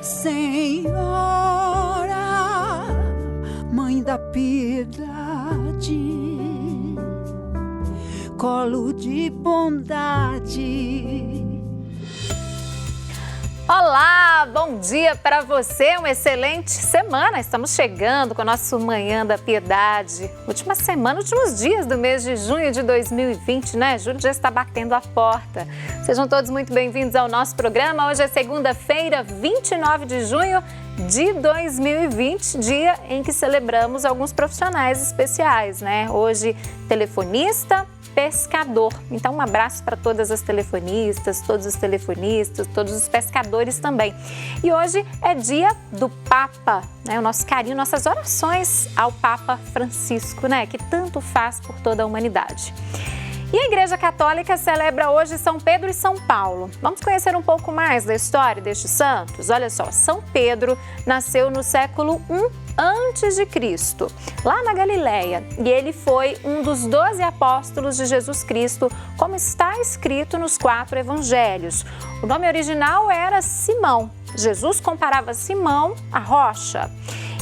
Senhora, Mãe da Piedade, colo de bondade. Olá, bom dia para você, uma excelente semana. Estamos chegando com o nosso Manhã da Piedade. Última semana, últimos dias do mês de junho de 2020, né? Julho já está batendo a porta. Sejam todos muito bem-vindos ao nosso programa. Hoje é segunda-feira, 29 de junho de 2020, dia em que celebramos alguns profissionais especiais, né? Hoje, telefonista, pescador. Então, um abraço para todas as telefonistas, todos os telefonistas, todos os pescadores também. E hoje é dia do Papa, né? O nosso carinho, nossas orações ao Papa Francisco, né? Que tanto faz por toda a humanidade. E a Igreja Católica celebra hoje São Pedro e São Paulo. Vamos conhecer um pouco mais da história destes santos? Olha só, São Pedro nasceu no século I a.C., lá na Galileia, e ele foi um dos 12 apóstolos de Jesus Cristo, como está escrito nos 4 evangelhos. O nome original era Simão. Jesus comparava Simão à rocha.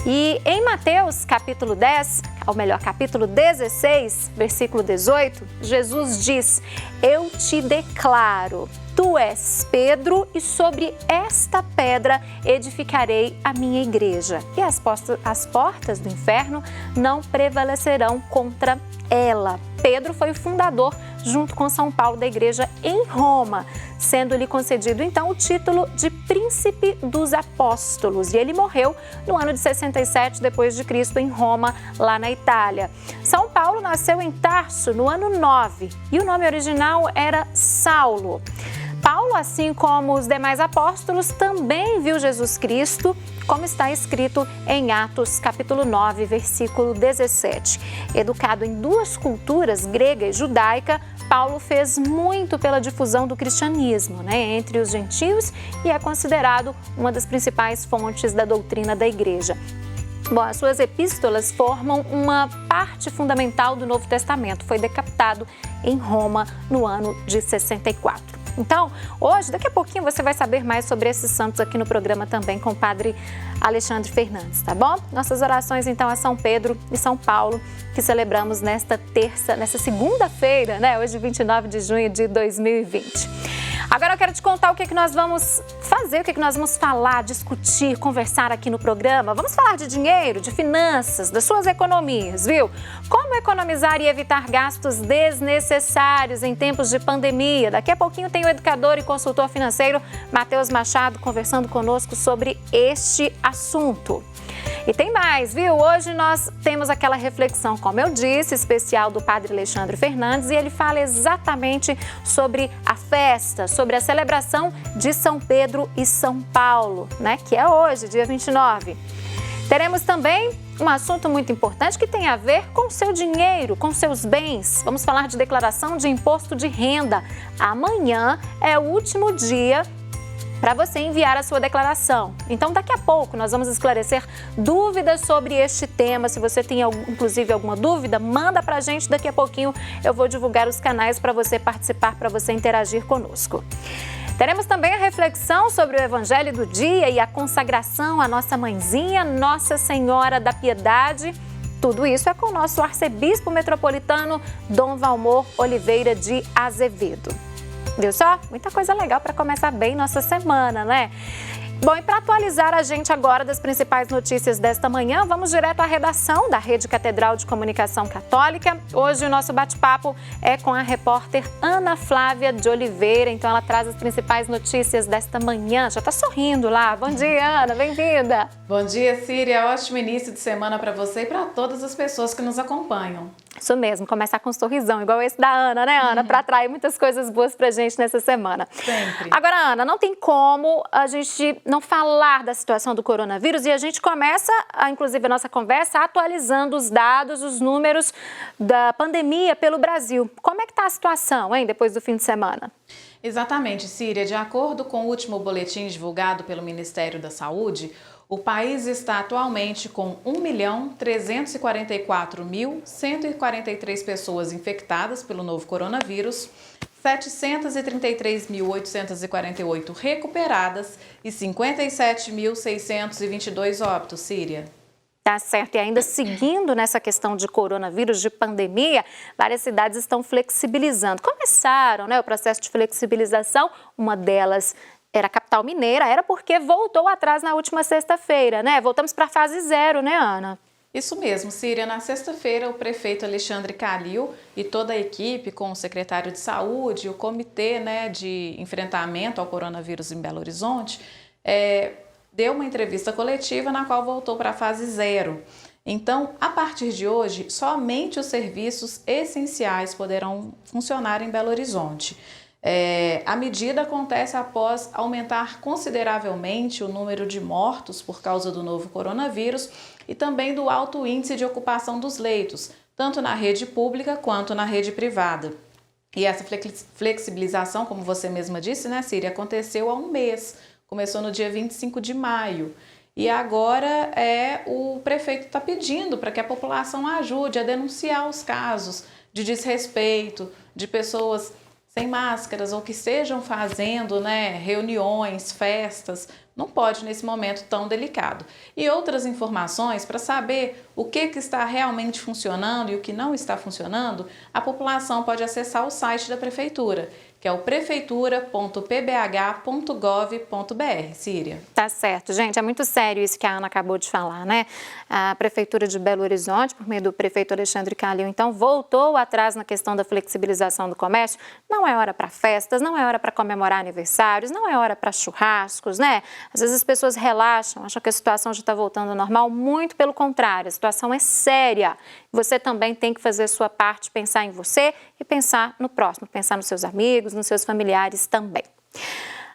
E em Mateus, capítulo 10, ou melhor, capítulo 16, versículo 18, Jesus diz: "Eu te declaro, tu és Pedro, e sobre esta pedra edificarei a minha igreja, e as portas do inferno não prevalecerão contra ela." Pedro foi o fundador, junto com São Paulo, da igreja em Roma, sendo-lhe concedido então o título de Príncipe dos Apóstolos. E ele morreu no ano de 67 depois de Cristo em Roma, lá na Itália. São Paulo nasceu em Tarso no ano 9 e o nome original era Saulo. Paulo, assim como os demais apóstolos, também viu Jesus Cristo, como está escrito em Atos, capítulo 9, versículo 17. Educado em 2 culturas, grega e judaica, Paulo fez muito pela difusão do cristianismo, né, entre os gentios, e é considerado uma das principais fontes da doutrina da igreja. Bom, as suas epístolas formam uma parte fundamental do Novo Testamento. Foi decapitado em Roma no ano de 64. Então, hoje, daqui a pouquinho, você vai saber mais sobre esses santos aqui no programa também com o Padre Alexandre Fernandes, tá bom? Nossas orações, então, a São Pedro e São Paulo, que celebramos nesta segunda-feira, né? Hoje, 29 de junho de 2020. Agora eu quero te contar o que nós vamos fazer, o que nós vamos falar, discutir, conversar aqui no programa. Vamos falar de dinheiro, de finanças, das suas economias, viu? Como economizar e evitar gastos desnecessários em tempos de pandemia. Daqui a pouquinho tem o educador e consultor financeiro Matheus Machado conversando conosco sobre este assunto. E tem mais, viu? Hoje nós temos aquela reflexão, como eu disse, especial do Padre Alexandre Fernandes, e ele fala exatamente sobre a festa, sobre a celebração de São Pedro e São Paulo, né? Que é hoje, dia 29. Teremos também um assunto muito importante que tem a ver com o seu dinheiro, com seus bens. Vamos falar de declaração de imposto de renda. Amanhã é o último dia para você enviar a sua declaração. Então, daqui a pouco nós vamos esclarecer dúvidas sobre este tema. Se você tem, inclusive, alguma dúvida, manda para a gente. Daqui a pouquinho eu vou divulgar os canais para você participar, para você interagir conosco. Teremos também a reflexão sobre o Evangelho do dia e a consagração à nossa mãezinha, Nossa Senhora da Piedade. Tudo isso é com o nosso arcebispo metropolitano, Dom Valmor Oliveira de Azevedo. Viu só? Muita coisa legal para começar bem nossa semana, né? Bom, e para atualizar a gente agora das principais notícias desta manhã, vamos direto à redação da Rede Catedral de Comunicação Católica. Hoje o nosso bate-papo é com a repórter Ana Flávia de Oliveira, então ela traz as principais notícias desta manhã. Já está sorrindo lá. Bom dia, Ana, bem-vinda. Bom dia, Síria. Ótimo início de semana para você e para todas as pessoas que nos acompanham. Isso mesmo, começar com um sorrisão, igual esse da Ana, né, Ana? Para atrair muitas coisas boas pra gente nessa semana. Sempre. Agora, Ana, não tem como a gente não falar da situação do coronavírus, e a gente começa, inclusive, a nossa conversa atualizando os dados, os números da pandemia pelo Brasil. Como é que está a situação, hein, depois do fim de semana? Exatamente, Síria. De acordo com o último boletim divulgado pelo Ministério da Saúde, o país está atualmente com 1.344.143 pessoas infectadas pelo novo coronavírus, 733.848 recuperadas e 57.622 óbitos, Síria. Tá certo. E ainda seguindo nessa questão de coronavírus, de pandemia, várias cidades estão flexibilizando. Começaram, né, o processo de flexibilização, uma delas era a capital mineira, era porque voltou atrás na última sexta-feira, né? Voltamos para a fase 0, né, Ana? Isso mesmo, Síria. Na sexta-feira, o prefeito Alexandre Calil e toda a equipe, com o secretário de Saúde, o comitê, né, de enfrentamento ao coronavírus em Belo Horizonte, deu uma entrevista coletiva na qual voltou para a fase 0. Então, a partir de hoje, somente os serviços essenciais poderão funcionar em Belo Horizonte. A medida acontece após aumentar consideravelmente o número de mortos por causa do novo coronavírus e também do alto índice de ocupação dos leitos, tanto na rede pública quanto na rede privada. E essa flexibilização, como você mesma disse, né, Síria, aconteceu há um mês, começou no dia 25 de maio. E agora o prefeito está pedindo para que a população ajude a denunciar os casos de desrespeito, de pessoas sem máscaras ou que estejam fazendo, né, reuniões, festas. Não pode nesse momento tão delicado. E outras informações para saber o que está realmente funcionando e o que não está funcionando, a população pode acessar o site da Prefeitura, que é o prefeitura.pbh.gov.br, Síria. Tá certo, gente, é muito sério isso que a Ana acabou de falar, né? A Prefeitura de Belo Horizonte, por meio do prefeito Alexandre Calil, então, voltou atrás na questão da flexibilização do comércio. Não é hora para festas, não é hora para comemorar aniversários, não é hora para churrascos, né? Às vezes as pessoas relaxam, acham que a situação já está voltando ao normal, muito pelo contrário, a situação é séria. Você também tem que fazer a sua parte, pensar em você e pensar no próximo, pensar nos seus amigos, nos seus familiares também.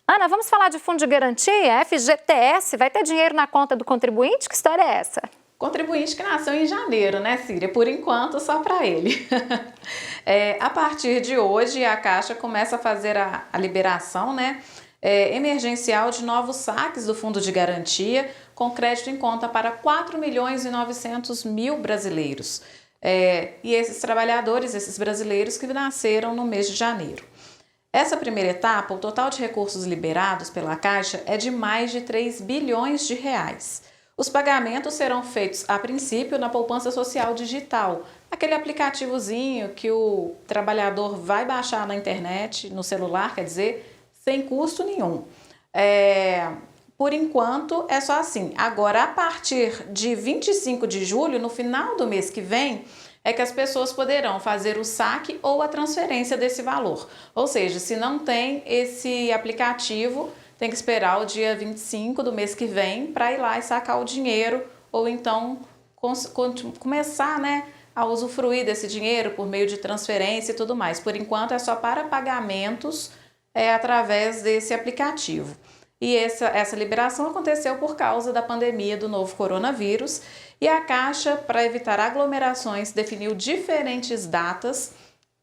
Ana, vamos falar de fundo de garantia? FGTS vai ter dinheiro na conta do contribuinte? Que história é essa? Contribuinte que nasceu em janeiro, né, Síria? Por enquanto, só para ele. A partir de hoje, a Caixa começa a fazer a liberação, né, emergencial de novos saques do fundo de garantia com crédito em conta para 4.900.000 brasileiros. E esses trabalhadores, esses brasileiros que nasceram no mês de janeiro. Essa primeira etapa, o total de recursos liberados pela Caixa é de mais de 3 bilhões de reais. Os pagamentos serão feitos, a princípio, na poupança social digital, aquele aplicativozinho que o trabalhador vai baixar na internet, no celular, quer dizer, sem custo nenhum. Por enquanto, é só assim. Agora, a partir de 25 de julho, no final do mês que vem, é que as pessoas poderão fazer o saque ou a transferência desse valor. Ou seja, se não tem esse aplicativo, tem que esperar o dia 25 do mês que vem para ir lá e sacar o dinheiro ou então começar, né, a usufruir desse dinheiro por meio de transferência e tudo mais. Por enquanto, é só para pagamentos através desse aplicativo. E essa liberação aconteceu por causa da pandemia do novo coronavírus e a Caixa, para evitar aglomerações, definiu diferentes datas,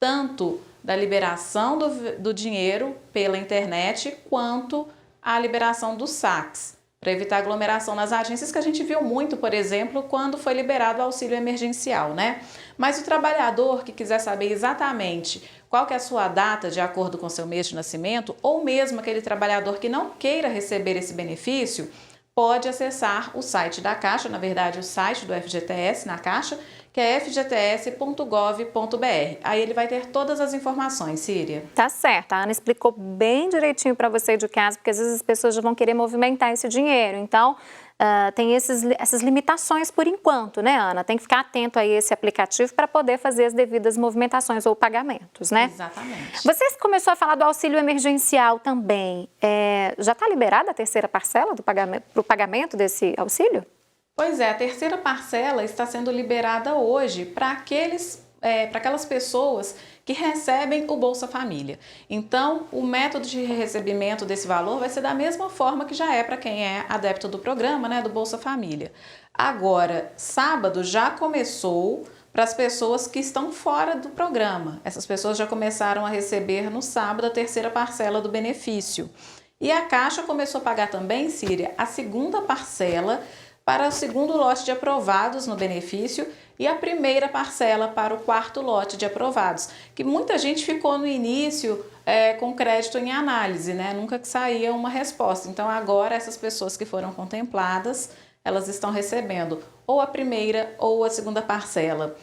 tanto da liberação do dinheiro pela internet, quanto a liberação dos saques, para evitar aglomeração nas agências, que a gente viu muito, por exemplo, quando foi liberado o auxílio emergencial, né? Mas o trabalhador que quiser saber exatamente qual que é a sua data de acordo com seu mês de nascimento, ou mesmo aquele trabalhador que não queira receber esse benefício, pode acessar o site da Caixa, na verdade o site do FGTS na Caixa, que é fgts.gov.br. Aí ele vai ter todas as informações, Síria. Tá certo, a Ana explicou bem direitinho para você de casa, porque às vezes as pessoas já vão querer movimentar esse dinheiro. Então, tem essas limitações por enquanto, né, Ana? Tem que ficar atento a esse aplicativo para poder fazer as devidas movimentações ou pagamentos, né? Exatamente. Você começou a falar do auxílio emergencial também. Já está liberada a terceira parcela para o pagamento desse auxílio? Pois é, a terceira parcela está sendo liberada hoje para aquelas pessoas que recebem o Bolsa Família. Então, o método de recebimento desse valor vai ser da mesma forma que já é para quem é adepto do programa, né, do Bolsa Família. Agora, sábado já começou para as pessoas que estão fora do programa. Essas pessoas já começaram a receber no sábado a terceira parcela do benefício. E a Caixa começou a pagar também, Síria, a segunda parcela para o segundo lote de aprovados no benefício e a primeira parcela para o quarto lote de aprovados, que muita gente ficou no início com crédito em análise, né? Nunca que saía uma resposta. Então, agora, essas pessoas que foram contempladas, elas estão recebendo ou a primeira ou a segunda parcela.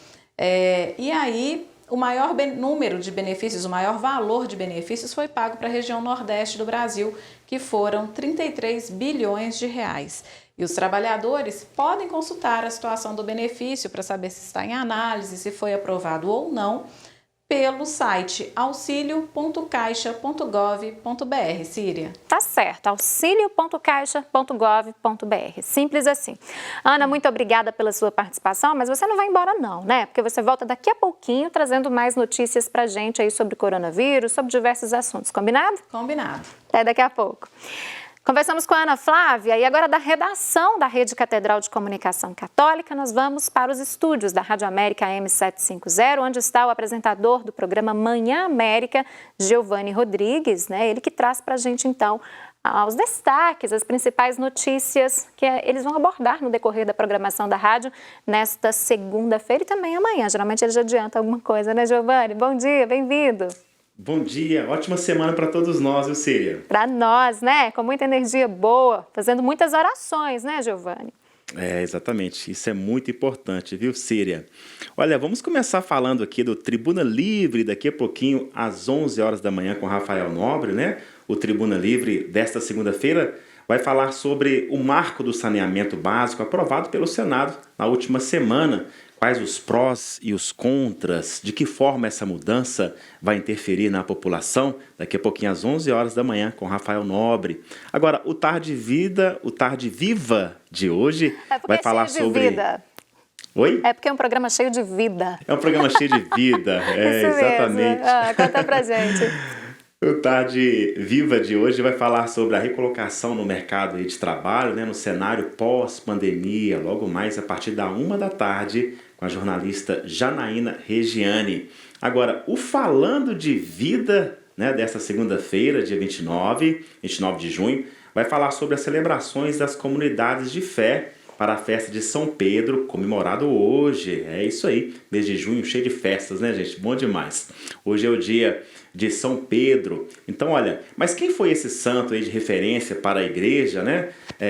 E aí, o maior número de benefícios, o maior valor de benefícios foi pago para a região Nordeste do Brasil, que foram 33 bilhões de reais. E os trabalhadores podem consultar a situação do benefício para saber se está em análise, se foi aprovado ou não, pelo site auxilio.caixa.gov.br, Síria. Tá certo, auxilio.caixa.gov.br, simples assim. Ana, muito obrigada pela sua participação, mas você não vai embora não, né? Porque você volta daqui a pouquinho trazendo mais notícias pra gente aí sobre coronavírus, sobre diversos assuntos, combinado? Combinado. Até daqui a pouco. Conversamos com a Ana Flávia e agora da redação da Rede Catedral de Comunicação Católica, nós vamos para os estúdios da Rádio América AM 750, onde está o apresentador do programa Manhã América, Giovanni Rodrigues, né? Ele que traz para a gente, então, os destaques, as principais notícias que eles vão abordar no decorrer da programação da rádio nesta segunda-feira e também amanhã. Geralmente ele já adianta alguma coisa, né, Giovanni? Bom dia, bem-vindo. Bom dia, ótima semana para todos nós, viu, Síria? Para nós, né? Com muita energia boa, fazendo muitas orações, né, Giovanni? Exatamente, isso é muito importante, viu, Síria? Olha, vamos começar falando aqui do Tribuna Livre, daqui a pouquinho, às 11 horas da manhã, com Rafael Nobre, né? O Tribuna Livre desta segunda-feira vai falar sobre o marco do saneamento básico aprovado pelo Senado na última semana. Quais os prós e os contras, de que forma essa mudança vai interferir na população, daqui a pouquinho às 11 horas da manhã com Rafael Nobre. Agora, o Tarde Viva de hoje vai falar sobre... Vida. Oi? É porque é um programa cheio de vida. É um programa cheio de vida, Isso exatamente. Mesmo. Conta pra gente. O Tarde Viva de hoje vai falar sobre a recolocação no mercado de trabalho, né, no cenário pós-pandemia, logo mais a partir da 1h, com a jornalista Janaína Regiane. Agora, o Falando de Vida, né, dessa segunda-feira, dia 29 de junho, vai falar sobre as celebrações das comunidades de fé para a festa de São Pedro, comemorado hoje. É isso aí, mês de junho cheio de festas, né, gente? Bom demais. Hoje é o dia de São Pedro. Então, olha, mas quem foi esse santo aí de referência para a igreja, né?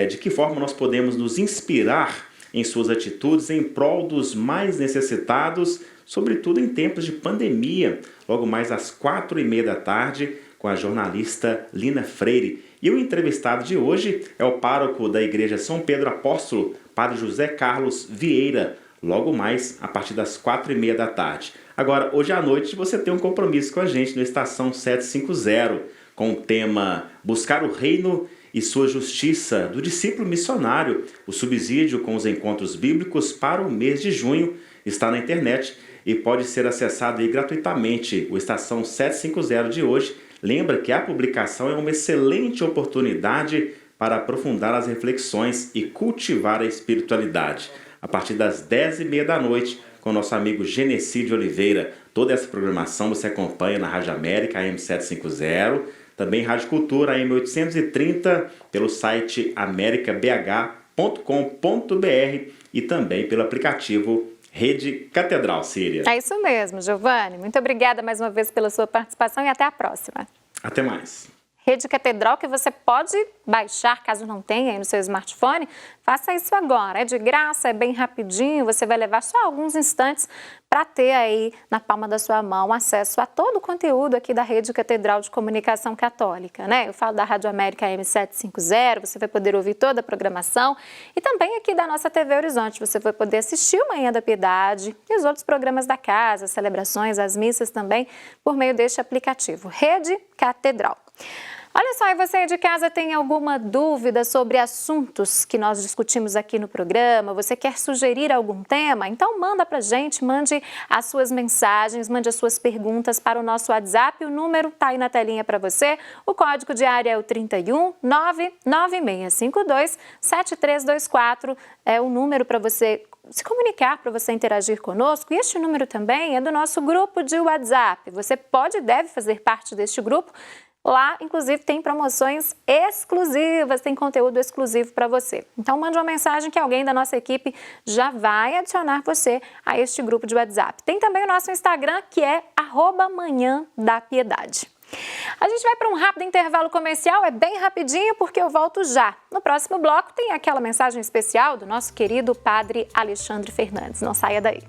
De que forma nós podemos nos inspirar em suas atitudes em prol dos mais necessitados, sobretudo em tempos de pandemia, logo mais às 4h30 com a jornalista Lina Freire. E o entrevistado de hoje é o pároco da Igreja São Pedro Apóstolo, Padre José Carlos Vieira, logo mais a partir das 4h30. Agora, hoje à noite você tem um compromisso com a gente no Estação 750, com o tema Buscar o Reino e Sua Justiça, do discípulo missionário. O subsídio com os encontros bíblicos para o mês de junho está na internet e pode ser acessado aí gratuitamente. O Estação 750 de hoje lembra que a publicação é uma excelente oportunidade para aprofundar as reflexões e cultivar a espiritualidade. A partir das 10h30 com o nosso amigo Genesi de Oliveira. Toda essa programação você acompanha na Rádio América AM 750, também Rádio Cultura AM 830, pelo site americabh.com.br e também pelo aplicativo Rede Catedral, Síria. É isso mesmo, Giovanni. Muito obrigada mais uma vez pela sua participação e até a próxima. Até mais. Rede Catedral, que você pode baixar, caso não tenha aí no seu smartphone, faça isso agora. É de graça, é bem rapidinho, você vai levar só alguns instantes para ter aí na palma da sua mão acesso a todo o conteúdo aqui da Rede Catedral de Comunicação Católica, né? Eu falo da Rádio América AM 750, você vai poder ouvir toda a programação e também aqui da nossa TV Horizonte, você vai poder assistir o Manhã da Piedade e os outros programas da casa, as celebrações, as missas também, por meio deste aplicativo, Rede Catedral. Olha só, e você aí de casa tem alguma dúvida sobre assuntos que nós discutimos aqui no programa? Você quer sugerir algum tema? Então manda pra gente, mande as suas mensagens, mande as suas perguntas para o nosso WhatsApp. O número tá aí na telinha para você. O código de área é o 31 99652 7324. É o número para você se comunicar, para você interagir conosco. E este número também é do nosso grupo de WhatsApp. Você pode e deve fazer parte deste grupo. Lá, inclusive, tem promoções exclusivas, tem conteúdo exclusivo para você. Então, mande uma mensagem que alguém da nossa equipe já vai adicionar você a este grupo de WhatsApp. Tem também o nosso Instagram, que é @manhãdapiedade. A gente vai para um rápido intervalo comercial, é bem rapidinho porque eu volto já. No próximo bloco tem aquela mensagem especial do nosso querido padre Alexandre Fernandes. Não saia daí.